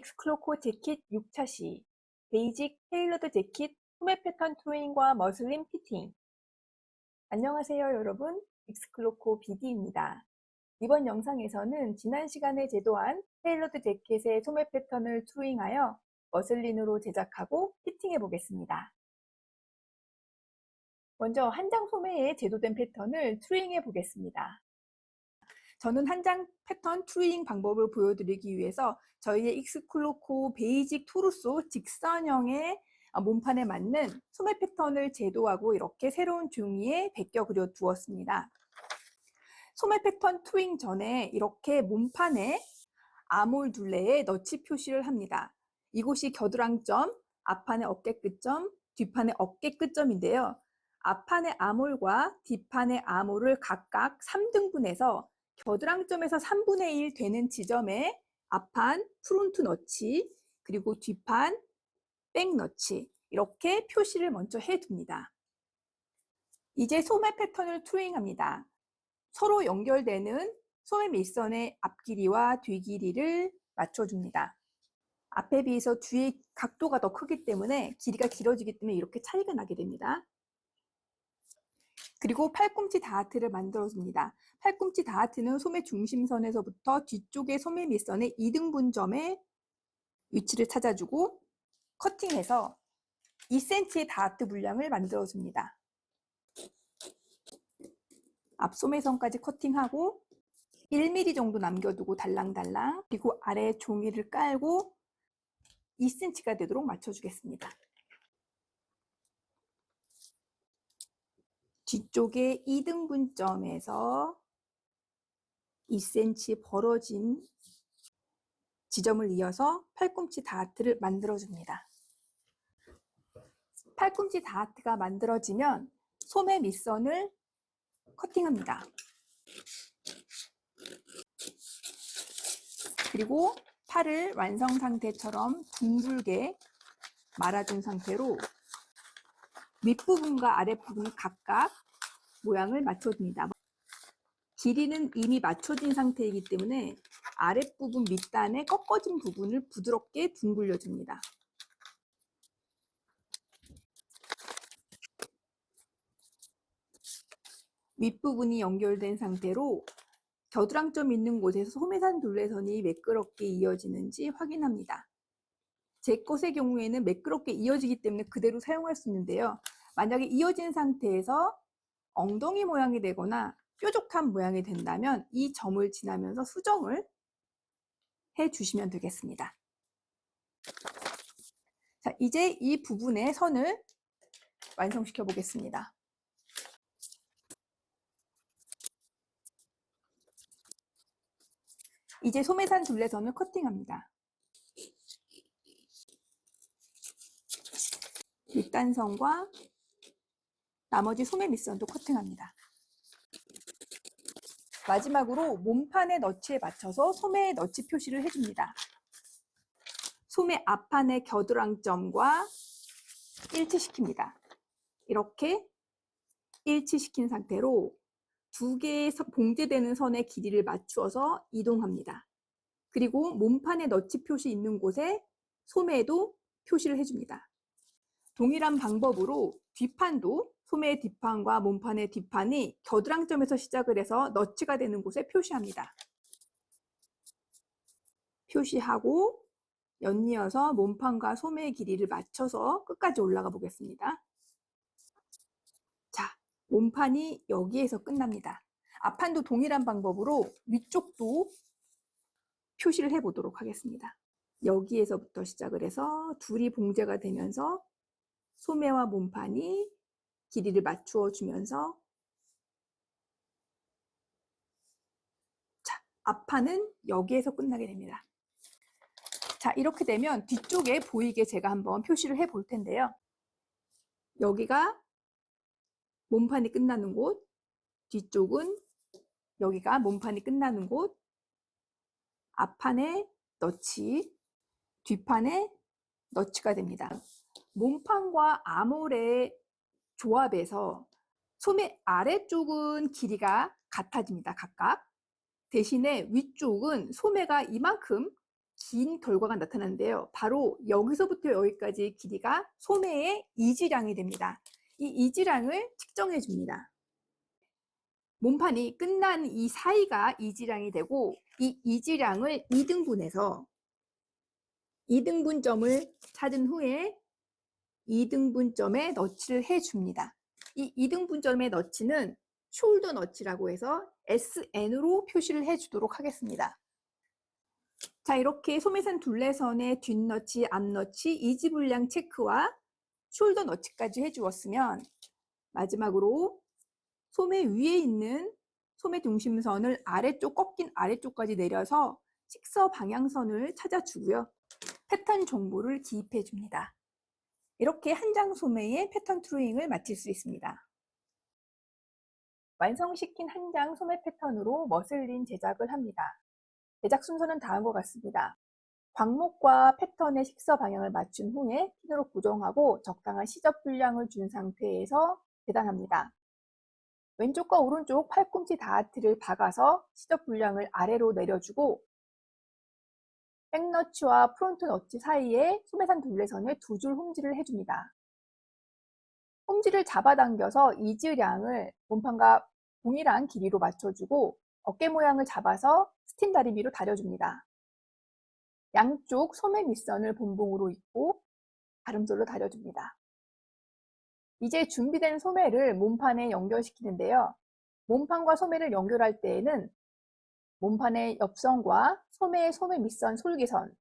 엑스클로코 재킷 6차 시 베이직 테일러드 재킷 소매 패턴 투잉과 머슬린 피팅. 안녕하세요 여러분, 엑스클로코 BD입니다. 이번 영상에서는 지난 시간에 제도한 테일러드 재킷의 소매 패턴을 투잉하여 머슬린으로 제작하고 피팅해 보겠습니다. 먼저 한장 소매에 제도된 패턴을 투잉해 보겠습니다. 저는 한장 패턴 투잉 방법을 보여드리기 위해서 저희의 엑스클로코 베이직 토르소 직선형의 몸판에 맞는 소매 패턴을 제도하고 이렇게 새로운 종이에 베껴 그려 두었습니다. 소매 패턴 투잉 전에 이렇게 몸판에 아몰 둘레에 너치 표시를 합니다. 이곳이 겨드랑점, 앞판의 어깨 끝점, 뒷판의 어깨 끝점인데요. 앞판의 아몰과 뒷판의 아몰을 각각 3등분해서 겨드랑점에서 3분의 1 되는 지점에 앞판 프론트 너치, 그리고 뒷판 백 너치, 이렇게 표시를 먼저 해둡니다. 이제 소매 패턴을 투잉합니다. 서로 연결되는 소매 밑선의 앞길이와 뒤길이를 맞춰줍니다. 앞에 비해서 뒤의 각도가 더 크기 때문에 길이가 길어지기 때문에 이렇게 차이가 나게 됩니다. 그리고 팔꿈치 다하트를 만들어줍니다. 팔꿈치 다하트는 소매 중심선에서부터 뒤쪽의 소매 밑선의 2등분점에 위치를 찾아주고 커팅해서 2cm의 다하트 물량을 만들어줍니다. 앞소매선까지 커팅하고 1mm 정도 남겨두고 달랑달랑, 그리고 아래 종이를 깔고 2cm가 되도록 맞춰주겠습니다. 뒤쪽에 2등분점에서 2cm 벌어진 지점을 이어서 팔꿈치 다하트를 만들어줍니다. 팔꿈치 다하트가 만들어지면 소매 밑선을 커팅합니다. 그리고 팔을 완성 상태처럼 둥글게 말아준 상태로 윗부분과 아랫부분을 각각 모양을 맞춰줍니다. 길이는 이미 맞춰진 상태이기 때문에 아랫부분 밑단에 꺾어진 부분을 부드럽게 둥글려 줍니다. 윗부분이 연결된 상태로 겨드랑점 있는 곳에서 소매산 둘레선이 매끄럽게 이어지는지 확인합니다. 제 것의 경우에는 매끄럽게 이어지기 때문에 그대로 사용할 수 있는데요. 만약에 이어진 상태에서 엉덩이 모양이 되거나 뾰족한 모양이 된다면 이 점을 지나면서 수정을 해주시면 되겠습니다. 자, 이제 이 부분의 선을 완성시켜 보겠습니다. 이제 소매산 둘레선을 커팅합니다. 밑단선과 나머지 소매 밑선도 커팅합니다. 마지막으로 몸판의 너치에 맞춰서 소매의 너치 표시를 해줍니다. 소매 앞판의 겨드랑점과 일치시킵니다. 이렇게 일치시킨 상태로 두 개의 봉제되는 선의 길이를 맞추어서 이동합니다. 그리고 몸판의 너치 표시 있는 곳에 소매에도 표시를 해줍니다. 동일한 방법으로 뒷판도 소매의 뒷판과 몸판의 뒷판이 겨드랑점에서 시작을 해서 너치가 되는 곳에 표시합니다. 표시하고 연이어서 몸판과 소매의 길이를 맞춰서 끝까지 올라가 보겠습니다. 자, 몸판이 여기에서 끝납니다. 앞판도 동일한 방법으로 위쪽도 표시를 해보도록 하겠습니다. 여기에서부터 시작을 해서 둘이 봉제가 되면서 소매와 몸판이 길이를 맞추어 주면서, 자, 앞판은 여기에서 끝나게 됩니다. 자, 이렇게 되면 뒤쪽에 보이게 제가 한번 표시를 해 볼 텐데요. 여기가 몸판이 끝나는 곳, 뒤쪽은 여기가 몸판이 끝나는 곳, 앞판에 너치, 뒷판에 너치가 됩니다. 몸판과 아몰의 조합에서 소매 아래쪽은 길이가 같아집니다. 각각. 대신에 위쪽은 소매가 이만큼 긴 결과가 나타나는데요. 바로 여기서부터 여기까지의 길이가 소매의 이지량이 됩니다. 이 이지량을 측정해 줍니다. 몸판이 끝난 이 사이가 이지량이 되고, 이 이지량을 2등분해서 2등분점을 찾은 후에 2등분점에 너치를 해줍니다. 이 2등분점의 너치는 숄더 너치라고 해서 SN으로 표시를 해주도록 하겠습니다. 자, 이렇게 소매산 둘레선의 뒷너치, 앞너치, 이지분량 체크와 숄더 너치까지 해주었으면 마지막으로 소매 위에 있는 소매 중심선을 아래쪽 꺾인 아래쪽까지 내려서 식서 방향선을 찾아주고요. 패턴 정보를 기입해 줍니다. 이렇게 한 장 소매의 패턴 트루잉을 마칠 수 있습니다. 완성시킨 한 장 소매 패턴으로 머슬린 제작을 합니다. 제작 순서는 다음과 같습니다. 광목과 패턴의 식서 방향을 맞춘 후에 핀으로 고정하고 적당한 시접 분량을 준 상태에서 재단합니다. 왼쪽과 오른쪽 팔꿈치 다하트를 박아서 시접 분량을 아래로 내려주고 백너치와 프론트 너치 사이에 소매산 둘레선에 두 줄 홈질을 해줍니다. 홈질을 잡아당겨서 이즈량을 몸판과 동일한 길이로 맞춰주고 어깨 모양을 잡아서 스팀 다리미로 다려줍니다. 양쪽 소매 밑선을 본봉으로 잇고 가름솔로 다려줍니다. 이제 준비된 소매를 몸판에 연결시키는데요. 몸판과 소매를 연결할 때에는 몸판의 옆선과 소매의 소매 밑선 솔기선,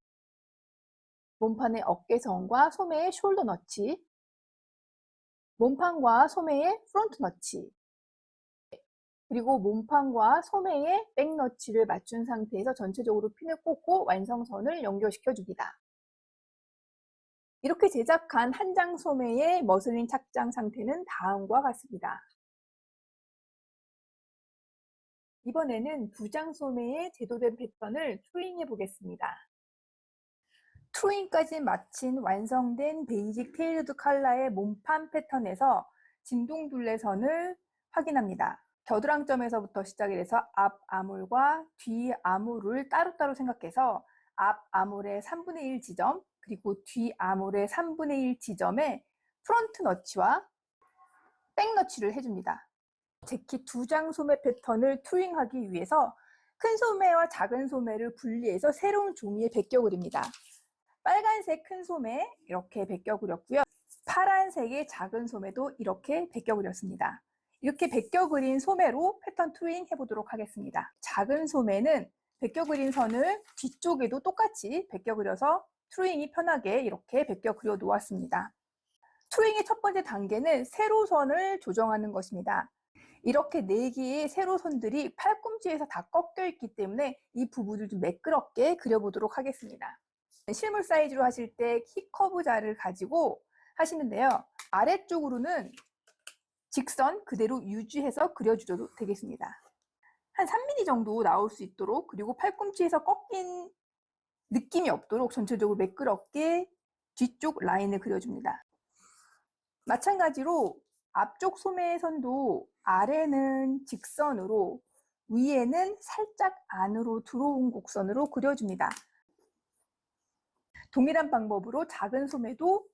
몸판의 어깨선과 소매의 숄더 너치, 몸판과 소매의 프론트 너치, 그리고 몸판과 소매의 백 너치를 맞춘 상태에서 전체적으로 핀을 꽂고 완성선을 연결시켜 줍니다. 이렇게 제작한 한 장 소매의 머슬린 착장 상태는 다음과 같습니다. 이번에는 두 장 소매의 제도된 패턴을 트루잉해 보겠습니다. 트루잉까지 마친 완성된 베이직 테일드 컬러의 몸판 패턴에서 진동둘레선을 확인합니다. 겨드랑점에서부터 시작을 해서 앞 아물과 뒤 아물을 따로따로 생각해서 앞 아물의 3분의 1 지점 그리고 뒤 아물의 3분의 1 지점에 프론트 너치와 백 너치를 해줍니다. 재킷 두 장 소매 패턴을 트루잉하기 위해서 큰 소매와 작은 소매를 분리해서 새로운 종이에 베껴 그립니다. 빨간색 큰 소매 이렇게 베껴 그렸고요. 파란색의 작은 소매도 이렇게 베껴 그렸습니다. 이렇게 베껴 그린 소매로 패턴 트루잉 해보도록 하겠습니다. 작은 소매는 베껴 그린 선을 뒤쪽에도 똑같이 베껴 그려서 트루잉이 편하게 이렇게 베껴 그려 놓았습니다. 트루잉의 첫 번째 단계는 세로선을 조정하는 것입니다. 이렇게 4개의 세로선들이 팔꿈치에서 다 꺾여 있기 때문에 이 부분을 좀 매끄럽게 그려보도록 하겠습니다. 실물 사이즈로 하실 때 키 커브 자를 가지고 하시는데요. 아래쪽으로는 직선 그대로 유지해서 그려주셔도 되겠습니다. 한 3mm 정도 나올 수 있도록, 그리고 팔꿈치에서 꺾인 느낌이 없도록 전체적으로 매끄럽게 뒤쪽 라인을 그려줍니다. 마찬가지로 앞쪽 소매선도 아래는 직선으로 위에는 살짝 안으로 들어온 곡선으로 그려줍니다. 동일한 방법으로 작은 소매도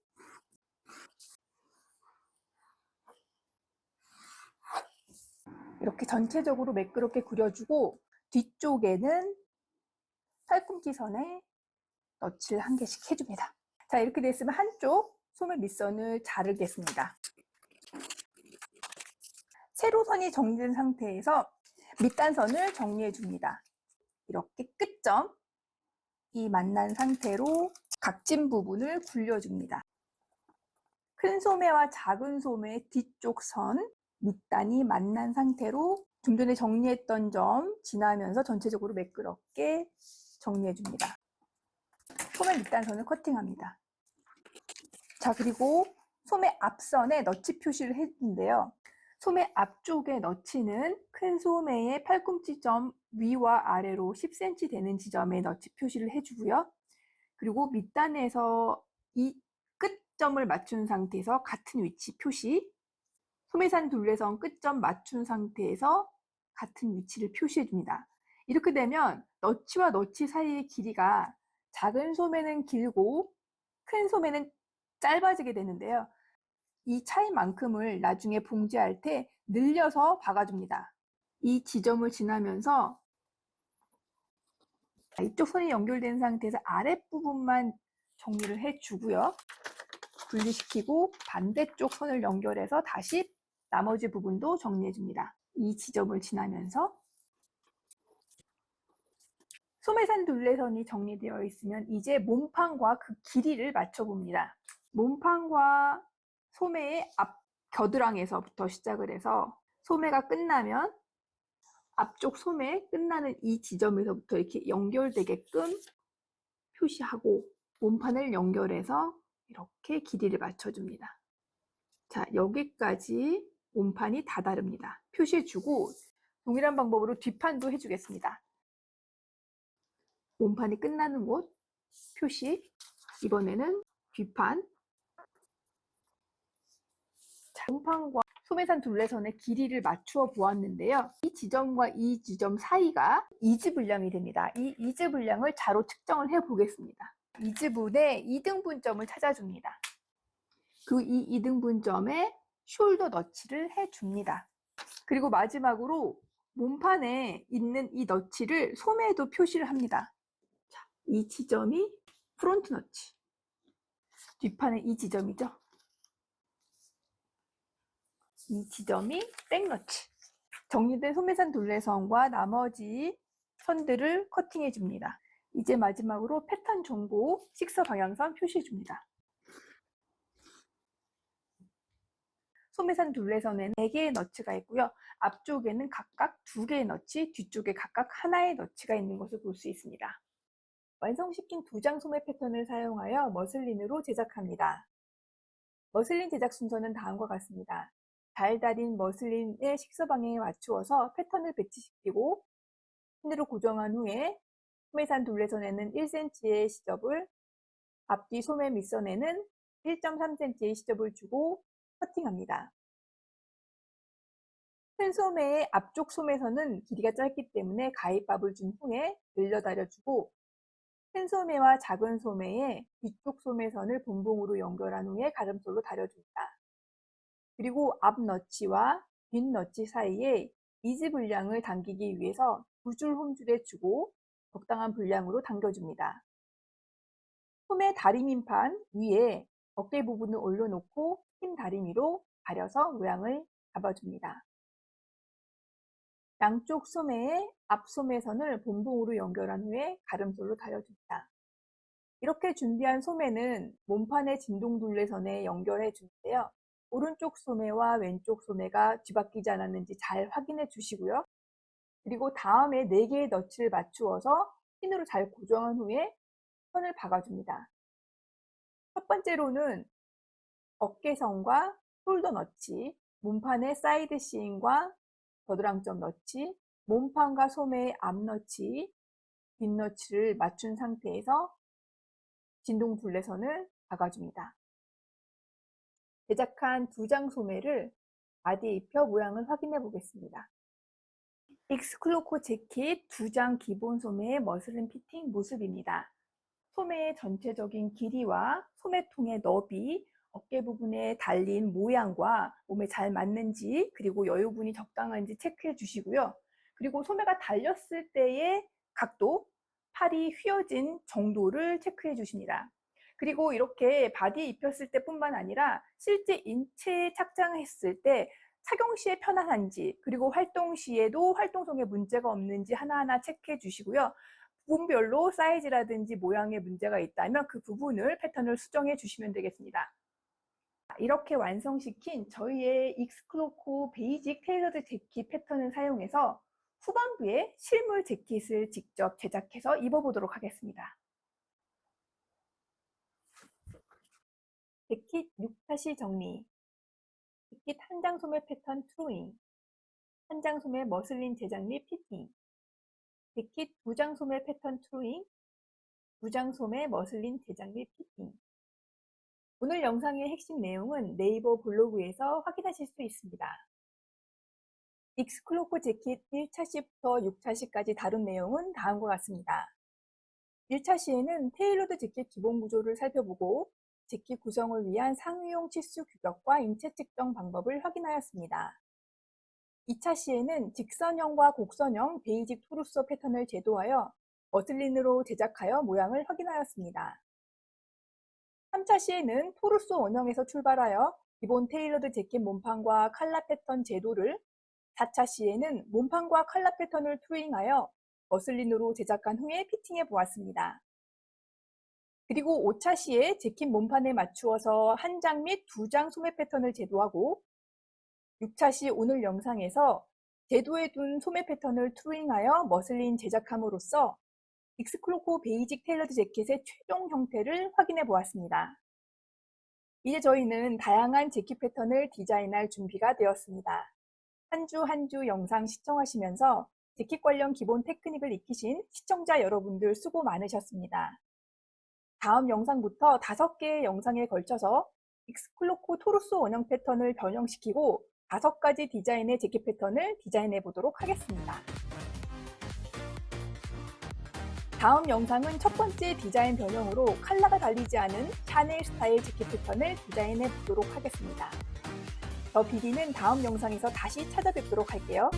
이렇게 전체적으로 매끄럽게 그려주고 뒤쪽에는 팔꿈치 선에 너치를 한 개씩 해줍니다. 자, 이렇게 됐으면 한쪽 소매 밑선을 자르겠습니다. 세로선이 정리된 상태에서 밑단선을 정리해 줍니다. 이렇게 끝점 이 만난 상태로 각진 부분을 굴려줍니다. 큰 소매와 작은 소매의 뒤쪽 선 밑단이 만난 상태로 좀 전에 정리했던 점 지나면서 전체적으로 매끄럽게 정리해 줍니다. 소매 밑단선을 커팅합니다. 자, 그리고 소매 앞선에 너치 표시를 했는데요. 소매 앞쪽의 너치는 큰 소매의 팔꿈치점 위와 아래로 10cm 되는 지점에 너치 표시를 해주고요. 그리고 밑단에서 이 끝점을 맞춘 상태에서 같은 위치 표시, 소매산 둘레선 끝점 맞춘 상태에서 같은 위치를 표시해 줍니다. 이렇게 되면 너치와 너치 사이의 길이가 작은 소매는 길고 큰 소매는 짧아지게 되는데요. 이 차이만큼을 나중에 봉제할 때 늘려서 박아줍니다. 이 지점을 지나면서 이쪽 선이 연결된 상태에서 아랫부분만 정리를 해주고요. 분리시키고 반대쪽 선을 연결해서 다시 나머지 부분도 정리해줍니다. 이 지점을 지나면서 소매산 둘레선이 정리되어 있으면 이제 몸판과 그 길이를 맞춰봅니다. 몸판과 소매의 앞 겨드랑이에서부터 시작을 해서 소매가 끝나면 앞쪽 소매 끝나는 이 지점에서부터 이렇게 연결되게끔 표시하고 몸판을 연결해서 이렇게 길이를 맞춰줍니다. 자, 여기까지 몸판이 다 다릅니다. 표시해주고 동일한 방법으로 뒷판도 해주겠습니다. 몸판이 끝나는 곳 표시, 이번에는 뒷판. 자, 몸판과 소매산 둘레선의 길이를 맞추어 보았는데요. 이 지점과 이 지점 사이가 이즈 분량이 됩니다. 이 이즈 분량을 자로 측정을 해 보겠습니다. 이즈분의 이등분점을 찾아줍니다. 그 이 이등분점에 숄더 너치를 해줍니다. 그리고 마지막으로 몸판에 있는 이 너치를 소매에도 표시를 합니다. 자, 이 지점이 프론트 너치, 뒷판에 이 지점이죠. 이 지점이 백 너치. 정리된 소매산 둘레선과 나머지 선들을 커팅해 줍니다. 이제 마지막으로 패턴 정보 식서 방향선 표시해 줍니다. 소매산 둘레선에는 4개의 너츠가 있고요. 앞쪽에는 각각 2개의 너치, 뒤쪽에 각각 하나의 너치가 있는 것을 볼 수 있습니다. 완성시킨 2장 소매 패턴을 사용하여 머슬린으로 제작합니다. 머슬린 제작 순서는 다음과 같습니다. 잘 달인 머슬린의 식서 방향에 맞추어서 패턴을 배치시키고 핀으로 고정한 후에 소매산 둘레선에는 1cm의 시접을, 앞뒤 소매 밑선에는 1.3cm의 시접을 주고 커팅합니다. 큰 소매의 앞쪽 소매선은 길이가 짧기 때문에 가위밥을 준 후에 늘려 다려주고 큰 소매와 작은 소매의 뒤쪽 소매선을 본봉으로 연결한 후에 가름솔로 다려줍니다. 그리고 앞 너치와 뒷 너치 사이에 이즈 분량을 당기기 위해서 2줄 홈줄에 주고 적당한 분량으로 당겨줍니다. 소매 다리민판 위에 어깨 부분을 올려놓고 흰 다리미로 가려서 모양을 잡아줍니다. 양쪽 소매의 앞 소매선을 본봉으로 연결한 후에 가름솔로 다려줍니다. 이렇게 준비한 소매는 몸판의 진동둘레선에 연결해 주는데요. 오른쪽 소매와 왼쪽 소매가 뒤바뀌지 않았는지 잘 확인해 주시고요. 그리고 다음에 4개의 너치를 맞추어서 핀으로 잘 고정한 후에 선을 박아줍니다. 첫 번째로는 어깨선과 숄더 너치, 몸판의 사이드 시인과 겨드랑점 너치, 몸판과 소매의 앞 너치, 뒷 너치를 맞춘 상태에서 진동 둘레선을 박아줍니다. 제작한 2장 소매를 바디에 입혀 모양을 확인해 보겠습니다. 익스클로코 재킷 2장 기본 소매의 머슬린 피팅 모습입니다. 소매의 전체적인 길이와 소매통의 너비, 어깨 부분에 달린 모양과 몸에 잘 맞는지, 그리고 여유분이 적당한지 체크해 주시고요. 그리고 소매가 달렸을 때의 각도, 팔이 휘어진 정도를 체크해 주십니다. 그리고 이렇게 바디에 입혔을 때뿐만 아니라 실제 인체에 착장했을 때 착용 시에 편안한지, 그리고 활동 시에도 활동성에 문제가 없는지 하나하나 체크해 주시고요. 부분별로 사이즈라든지 모양에 문제가 있다면 그 부분을 패턴을 수정해 주시면 되겠습니다. 이렇게 완성시킨 저희의 익스클로코 베이직 테일러드 재킷 패턴을 사용해서 후반부에 실물 재킷을 직접 제작해서 입어보도록 하겠습니다. 재킷 6타시 정리, 재킷 한장 소매 패턴 트루잉, 한장 소매 머슬린 제작 및 피팅, 재킷 2장 소매 패턴 트루잉, 2장 소매 머슬린 제작 및 피팅. 오늘 영상의 핵심 내용은 네이버 블로그에서 확인하실 수 있습니다. 익스클로코 재킷 1차시부터 6차시까지 다룬 내용은 다음과 같습니다. 1차 시에는 테일러드 재킷 기본 구조를 살펴보고 재킷 구성을 위한 상의용 치수 규격과 인체 측정 방법을 확인하였습니다. 2차 시에는 직선형과 곡선형 베이직 토르소 패턴을 제도하여 머슬린으로 제작하여 모양을 확인하였습니다. 3차 시에는 토르소 원형에서 출발하여 기본 테일러드 재킷 몸판과 칼라 패턴 제도를, 4차 시에는 몸판과 칼라 패턴을 투링하여 머슬린으로 제작한 후에 피팅해 보았습니다. 그리고 5차 시에 재킷 몸판에 맞추어서 한 장 및 두 장 소매 패턴을 제도하고, 6차 시 오늘 영상에서 제도해 둔 소매 패턴을 투링하여 머슬린 제작함으로써 익스클로코 베이직 테일러드 재킷의 최종 형태를 확인해 보았습니다. 이제 저희는 다양한 재킷 패턴을 디자인할 준비가 되었습니다. 한 주 한 주 영상 시청하시면서 재킷 관련 기본 테크닉을 익히신 시청자 여러분들 수고 많으셨습니다. 다음 영상부터 5개의 영상에 걸쳐서 익스클로코 토르소 원형 패턴을 변형시키고 5가지 디자인의 재킷 패턴을 디자인해 보도록 하겠습니다. 다음 영상은 첫 번째 디자인 변형으로 컬러가 달리지 않은 샤넬 스타일 재킷 패턴을 디자인해 보도록 하겠습니다. 저 비디는 다음 영상에서 다시 찾아뵙도록 할게요.